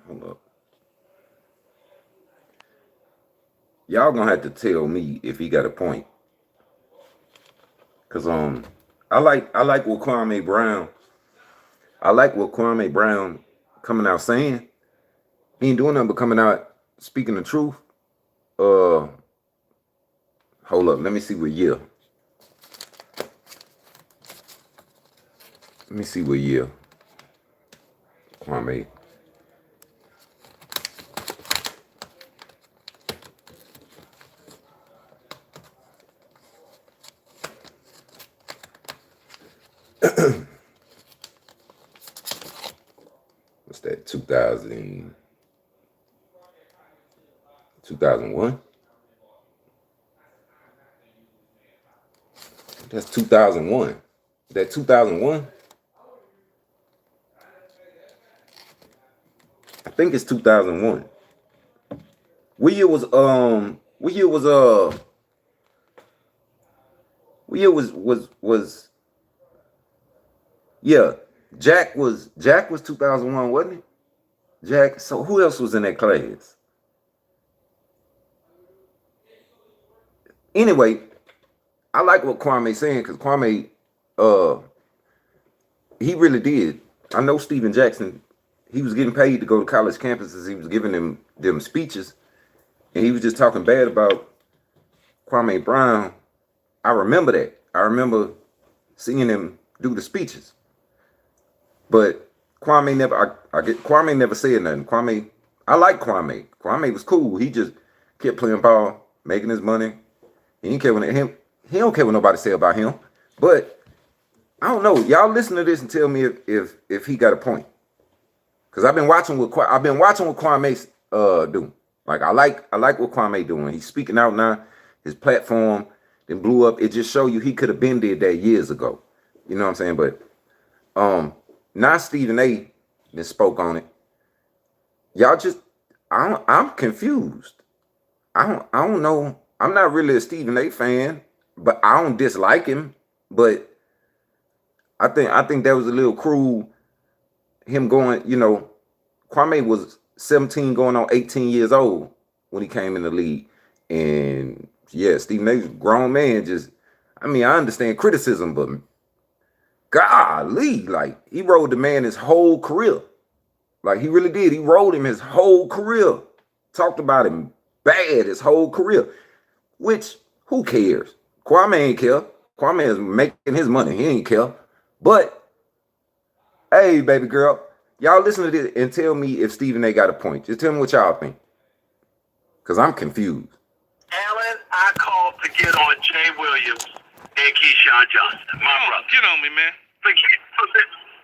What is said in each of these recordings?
Hold up. Y'all gonna have to tell me if he got a point. Cause I like what Kwame Brown. I like what Kwame Brown coming out saying. He ain't doing nothing but coming out speaking the truth. Hold up, let me see what year. Let me see what year. Kwame. What's that? 2001? That's 2001. That 2001? I think it's 2001. What year was yeah, Jack was 2001, wasn't it? Jack. So who else was in that class? Anyway, I like what Kwame's saying because Kwame, he really did. I know Stephen Jackson. He was getting paid to go to college campuses. He was giving them speeches, and he was just talking bad about Kwame Brown. I remember that. I remember seeing him do the speeches, but Kwame never. Kwame never said nothing. Kwame, I like Kwame. Kwame was cool. He just kept playing ball, making his money. He didn't care what him. He don't care what nobody say about him. But I don't know. Y'all listen to this and tell me if he got a point. Cause I've been watching what Kwame's do. Like I like what Kwame doing. He's speaking out now. His platform then blew up. It just show you he could have been did that years ago. You know what I'm saying? But now Stephen A. then spoke on it. Y'all just I'm confused. I don't know. I'm not really a Stephen A. fan, but I don't dislike him. But I think that was a little cruel. Him going, Kwame was 17 going on 18 years old when he came in the league. And yeah, Stephen A's a grown man. I understand criticism, but golly, like he rode the man his whole career. Like he really did. He rode him his whole career. Talked about him bad his whole career. Which, who cares? Kwame ain't care. Kwame is making his money. He ain't care. But, hey, baby girl, y'all listen to this and tell me if Stephen A. got a point. Just tell me what y'all think. Because I'm confused. Alan, I called to get on Jay Williams and Keyshawn Johnson. My brother. Get on me, man. Forget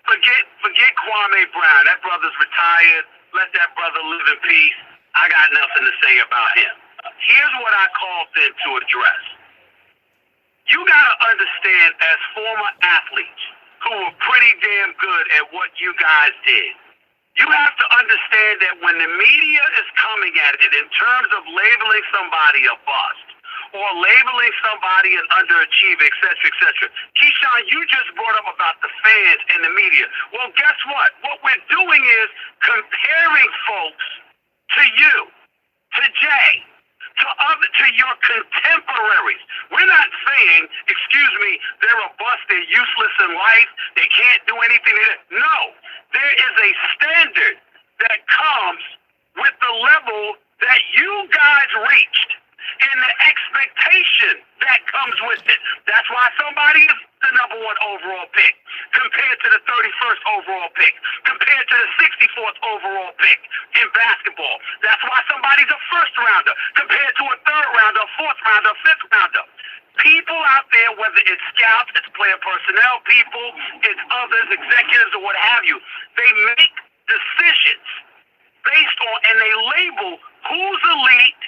Kwame Brown. That brother's retired. Let that brother live in peace. I got nothing to say about him. Here's what I called in to address. You got to understand, as former athletes who were pretty damn good at what you guys did, you have to understand that when the media is coming at it in terms of labeling somebody a bust or labeling somebody an underachiever, et cetera, Keyshawn, you just brought up about the fans and the media. Well, guess what? What we're doing is comparing folks to you, to Jay, to your contemporaries. We're not saying, excuse me, they're a bust, they're useless in life, they can't do anything. No, there is a standard that comes with the level that you guys reached and the expectation that comes with it. That's why somebody is the #1 overall pick compared to the 31st overall pick, compared to the 64th overall pick in basketball. That's why somebody's a first rounder compared to a third rounder, a fourth rounder, a fifth rounder. People out there, whether it's scouts, it's player personnel people, it's others, executives, or what have you, they make decisions based on, and they label who's elite,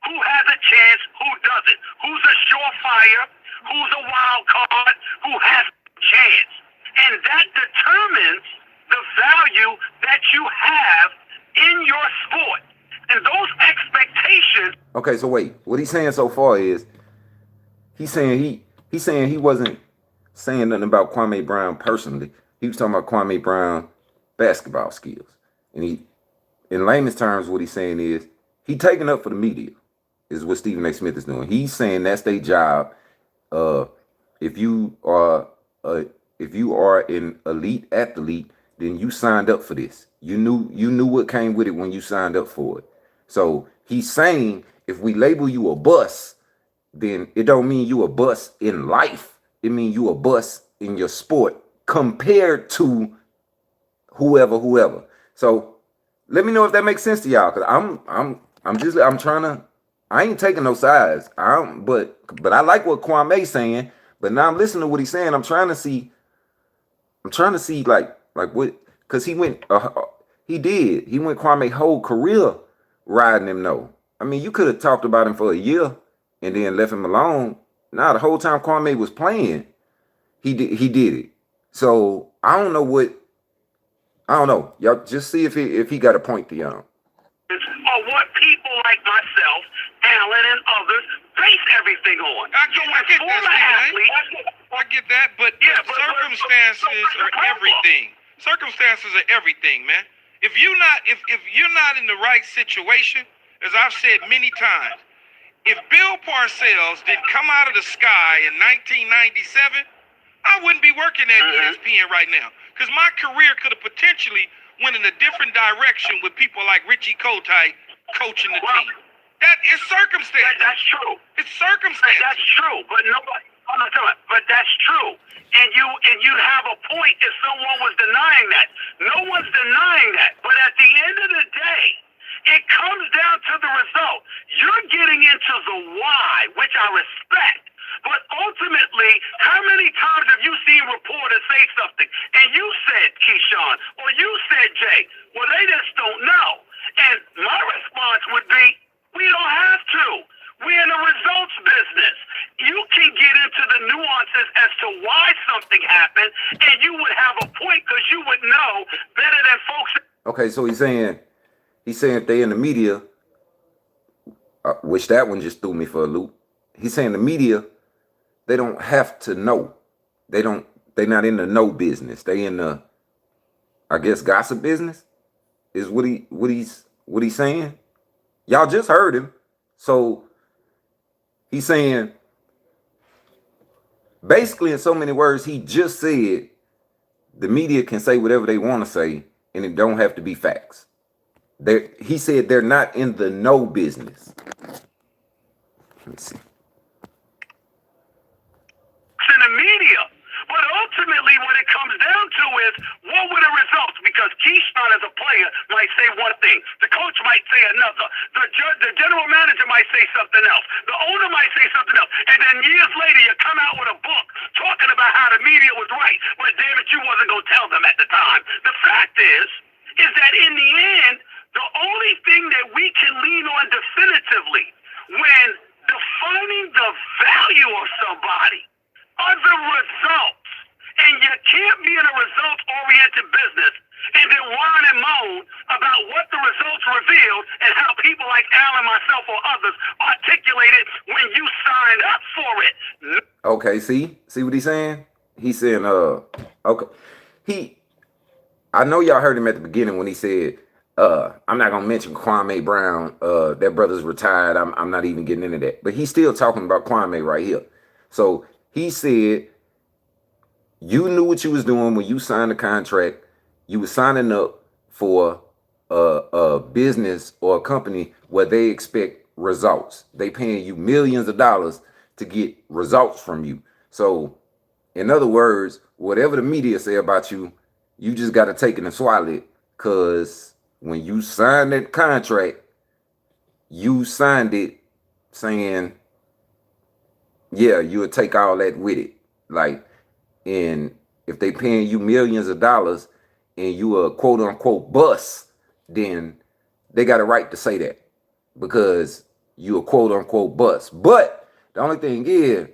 who has a chance, who doesn't, who's a surefire, who's a wild card, who has a chance. And that determines the value that you have in your sport. And those expectations. Okay, so wait. What he's saying so far is he's saying he wasn't saying nothing about Kwame Brown personally. He was talking about Kwame Brown basketball skills. And in layman's terms, what he's saying is he taking up for the media. Is what Stephen A. Smith is doing. He's saying that's their job. Uh, if you are an elite athlete, then you signed up for this. You knew what came with it when you signed up for it. So he's saying if we label you a bust, then it don't mean you a bust in life. It means you a bust in your sport compared to whoever. So let me know if that makes sense to y'all, cause I'm trying to. I ain't taking no sides. But I like what Kwame's saying. But now I'm listening to what he's saying. I'm trying to see like what, cause he went he went Kwame's whole career riding him. No, I mean you could have talked about him for a year and then left him alone. Now the whole time Kwame was playing, he did it. So I don't know. Y'all just see if he got a point to y'all. Or what people like myself, Alan, and others base everything on. I get that, but circumstances are everything. Circumstances are everything, man. If you're not in the right situation, as I've said many times, if Bill Parcells didn't come out of the sky in 1997, I wouldn't be working at ESPN right now, because my career could have potentially went in a different direction with people like Richie Kotite coaching the team. That is circumstance. That's true. It's circumstance. That's true, but nobody. But that's true, and you have a point if someone was denying that. No one's denying that. But at the end of the day, it comes down to the result. You're getting into the why, which I respect. But ultimately, how many times have you seen reporters say something, and you said, Keyshawn, or you said, Jay, well, they just don't know. And my response would be, we don't have to. We're in a results business. You can get into the nuances as to why something happened, and you would have a point because you would know better than folks. Okay, so he's saying if they in the media, which that one just threw me for a loop. He's saying the media, they don't have to know. They're not in the know business. They in the, I guess, gossip business is what he's saying. Y'all just heard him. So he's saying, basically in so many words, he just said the media can say whatever they want to say and it don't have to be facts. He said they're not in the know business. Let me see. In the media. But ultimately, what it comes down to is, what were the results? Because Keyshawn, as a player, might say one thing. The coach might say another. The general manager might say something else. The owner might say something else. And then years later, you come out with a book talking about how the media was right. But damn it, you wasn't going to tell them at the time. The fact is that in the end, the only thing that we can lean on definitively when defining the value of somebody are the results. And you can't be in a results-oriented business and then whine and moan about what the results revealed and how people like Alan, myself, or others articulated when you signed up for it. Okay, see what he's saying? He's saying, okay. I know y'all heard him at the beginning when he said, I'm not gonna mention Kwame Brown. That brother's retired. I'm not even getting into that. But he's still talking about Kwame right here. So he said, you knew what you was doing when you signed the contract. You were signing up for a business or a company where they expect results. They paying you millions of dollars to get results from you. So, in other words, whatever the media say about you, you just got to take it and swallow it. Because when you signed that contract, you signed it saying, yeah, you'll take all that with it. Like, and if they paying you millions of dollars and you a quote unquote bust, then they got a right to say that because you a quote unquote bust. But the only thing is,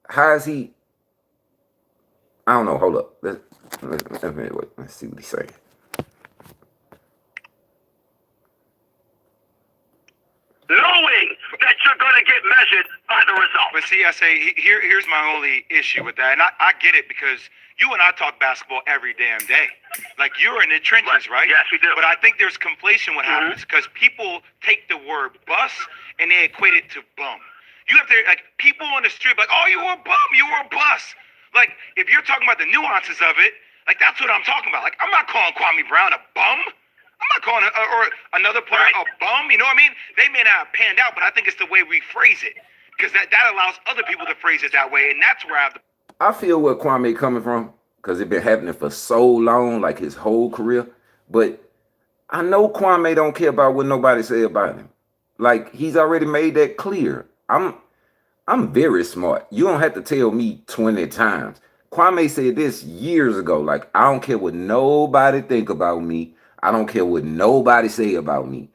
how is he? I don't know. Hold up. Let's see what he's saying. Knowing that you're going to get measured by the result. But see, I say here's my only issue with that, and I get it because you and I talk basketball every damn day. Like you're in the trenches, right? Yes, we do. But I think there's conflation what happens because people take the word bust and they equate it to bum. You have to like people on the street like, oh, you were a bum, you were a bust. Like if you're talking about the nuances of it, like that's what I'm talking about. Like I'm not calling Kwame Brown a bum. I'm not calling or another player a bum. You know what I mean? They may not have panned out, but I think it's the way we phrase it because that allows other people to phrase it that way, and that's where I feel where Kwame coming from because it been happening for so long, like his whole career. But I know Kwame don't care about what nobody say about him. Like he's already made that clear. I'm very smart. You don't have to tell me 20 times. Kwame said this years ago. Like I don't care what nobody think about me. I don't care what nobody say about me.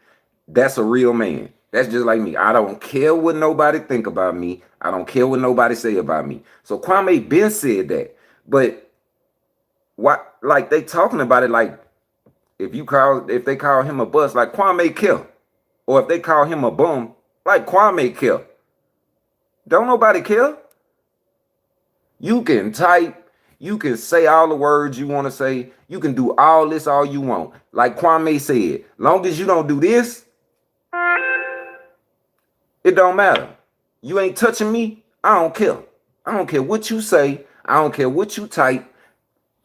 That's a real man. That's just like me. I don't care what nobody think about me. I don't care what nobody say about me. So Kwame been said that. But what like they talking about it like if they call him a bust, like Kwame kill. Or if they call him a bum, like Kwame kill. Don't nobody care. You can type. You can say all the words you want to say. You can do all this all you want. Like Kwame said, long as you don't do this, it don't matter. You ain't touching me. I don't care. I don't care what you say. I don't care what you type.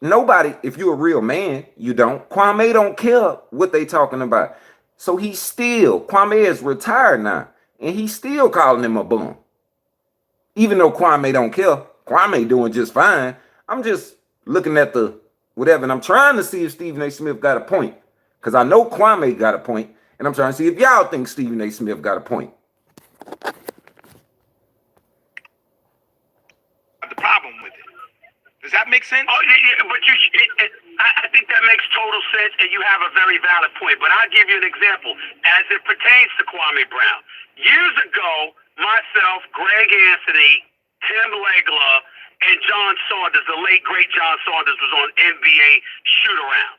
Nobody, if you're a real man, you don't. Kwame don't care what they talking about. So Kwame is retired now. And he's still calling him a bum. Even though Kwame don't care. Kwame doing just fine. I'm just looking at the whatever, and I'm trying to see if Stephen A. Smith got a point. Because I know Kwame got a point, and I'm trying to see if y'all think Stephen A. Smith got a point. the problem with it. Does that make sense? Oh, yeah, but I think that makes total sense, and you have a very valid point. But I'll give you an example as it pertains to Kwame Brown. Years ago, myself, Greg Anthony, Tim Legler, and John Saunders, the late great John Saunders, was on NBA Shoot-Around.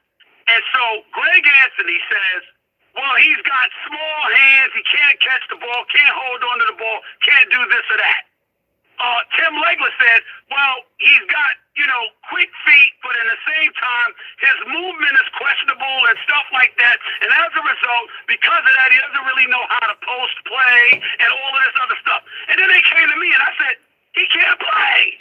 And so Greg Anthony says, well, he's got small hands, he can't catch the ball, can't hold on to the ball, can't do this or that. Tim Legler said, well, he's got, quick feet, but in the same time, his movement is questionable and stuff like that. And as a result, because of that, he doesn't really know how to post play and all of this other stuff. And then they came to me and I said, he can't play.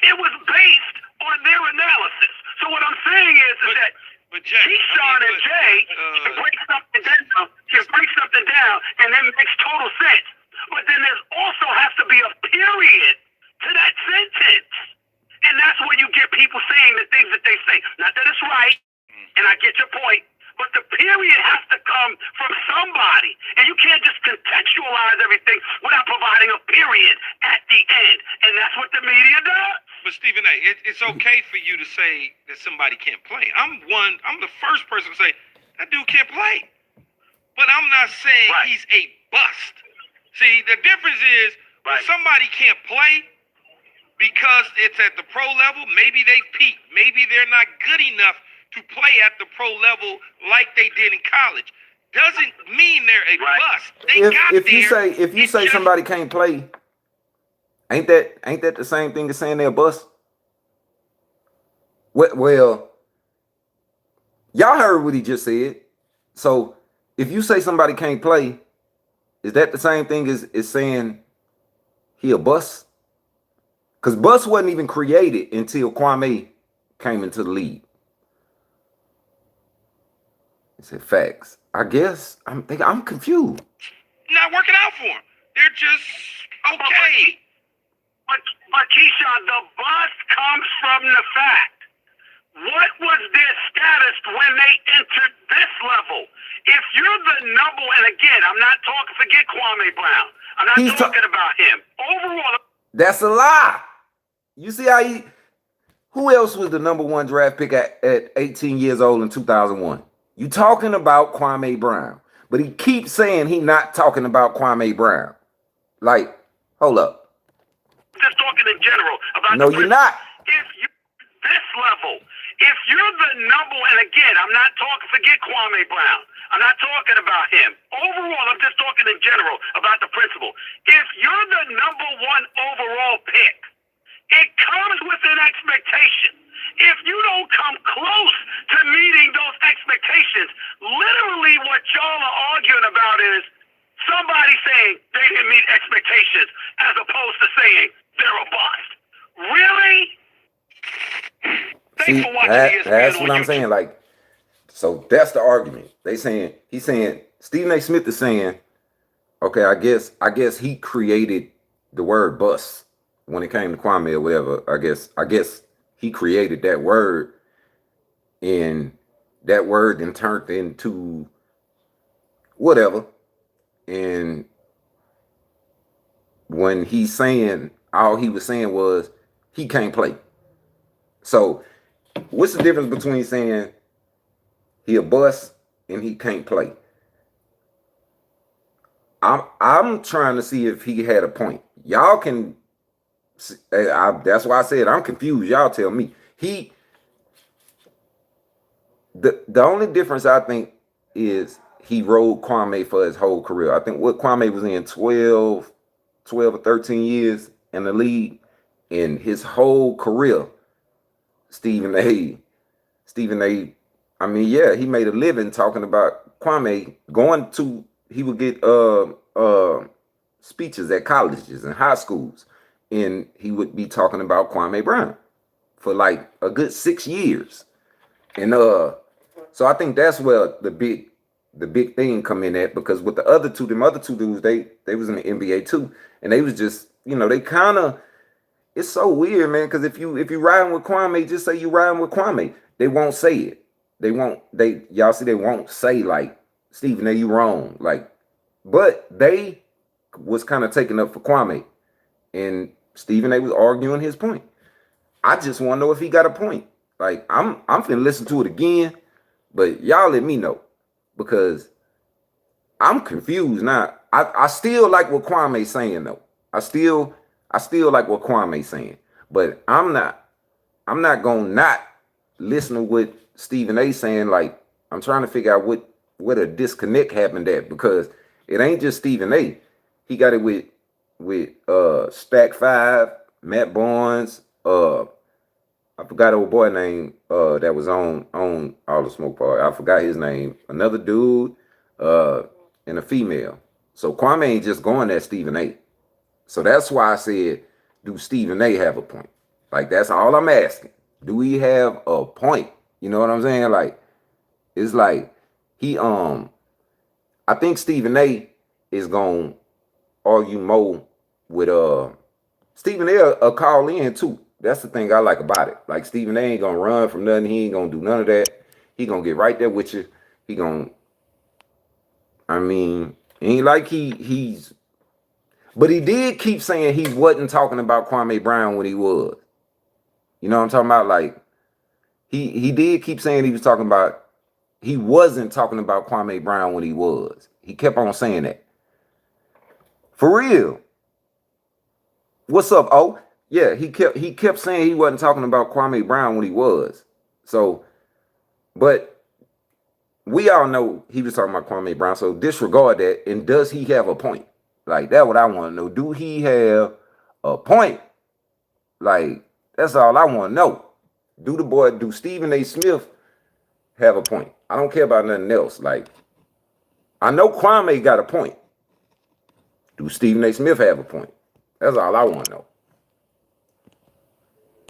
It was based on their analysis. So what I'm saying is that Keyshawn and Jay can break something down, and then it makes total sense. But then there's also has to be a period to that sentence. And that's where you get people saying the things that they say. Not that it's right, and I get your point, but the period has to come from somebody. And you can't just contextualize everything without providing a period at the end. And that's what the media does. But Stephen A., it's okay for you to say that somebody can't play. I'm the first person to say that dude can't play. But I'm not saying he's a bust. See, the difference is when somebody can't play because it's at the pro level, maybe they peaked. Maybe they're not good enough to play at the pro level like they did in college. Doesn't mean they're a bust. If you say somebody can't play, ain't that the same thing as saying they're a bust? Well, y'all heard what he just said. So if you say somebody can't play, is that the same thing as saying he a bust? Because bust wasn't even created until Kwame came into the league. He said facts. I guess I'm confused. Not working out for him. They're just okay. But Keyshawn, the bust comes from the fact. What was their status when they entered this level? If you're the number, and again, I'm not talking, forget Kwame Brown. I'm not talking about him. Overall. That's a lie. You see how who else was the #1 draft pick at 18 years old in 2001? You talking about Kwame Brown, but he keeps saying he not talking about Kwame Brown. Like, hold up. I'm just talking in general about. No, you're not. If you this level, if you're the number, and again, I'm not talking, forget Kwame Brown. I'm not talking about him. Overall, I'm just talking in general about the principle. If you're the number one overall pick, it comes with an expectation. If you don't come close to meeting those expectations, literally what y'all are arguing about is somebody saying they didn't meet expectations as opposed to saying they're a bust. Really? Thanks See, for watching ESPN that's on what I'm YouTube. saying. Like, so that's the argument. He's saying Stephen A. Smith is saying, okay, I guess he created the word bust when it came to Kwame or whatever. I guess he created that word, and that word then turned into whatever. And when he's saying, all he was saying was he can't play. So what's the difference between saying he a bust and he can't play? I'm trying to see if he had a point. Y'all can. That's why I said I'm confused. Y'all tell me. The only difference I think is he rode Kwame for his whole career. I think what Kwame was in 12 or 13 years in the league, in his whole career, Stephen A. I mean, yeah, he made a living talking about Kwame. He would get speeches at colleges and high schools, and he would be talking about Kwame Brown for like a good 6 years. And so I think that's where the big thing come in at, because with them other two dudes, they was in the NBA too, and they was just, they kind of, it's so weird, man, because if you riding with Kwame, just say you riding with Kwame. They won't say it. They won't say like, Stephen A, you wrong. Like, but they was kind of taking up for Kwame, and Stephen A was arguing his point. I just want to know if he got a point. Like, I'm finna listen to it again, but y'all let me know, because I'm confused now. I still like what Kwame's saying though. I still like what Kwame's saying, but I'm not gonna not listen to what Stephen A saying. Like, I'm trying to figure out what a disconnect happened at, because it ain't just Stephen A. He got it with Stack 5, Matt Barnes, I forgot old boy name that was on All the Smoke Party. I forgot his name. Another dude and a female. So Kwame ain't just going at Stephen A. So that's why I said, do Stephen A have a point? Like, that's all I'm asking. Do he have a point? You know what I'm saying? Like, it's like I think Stephen A is gonna argue more with Stephen A call in too. That's the thing I like about it. Like, Stephen A ain't gonna run from nothing. He ain't gonna do none of that. He gonna get right there with you. He gonna, I mean, ain't like he's, but he did keep saying he wasn't talking about Kwame Brown when he was. You know what I'm talking about? Like, he did keep saying he wasn't talking about Kwame Brown when he was. He kept on saying that. For real. What's up, O? Yeah, he kept saying he wasn't talking about Kwame Brown when he was. So, but we all know he was talking about Kwame Brown. So disregard that. And does he have a point? Like, that's what I want to know. Do he have a point? Like, that's all I want to know. Do Stephen A. Smith have a point? I don't care about nothing else. Like, I know Kwame got a point. Do Stephen A. Smith have a point? That's all I want to know.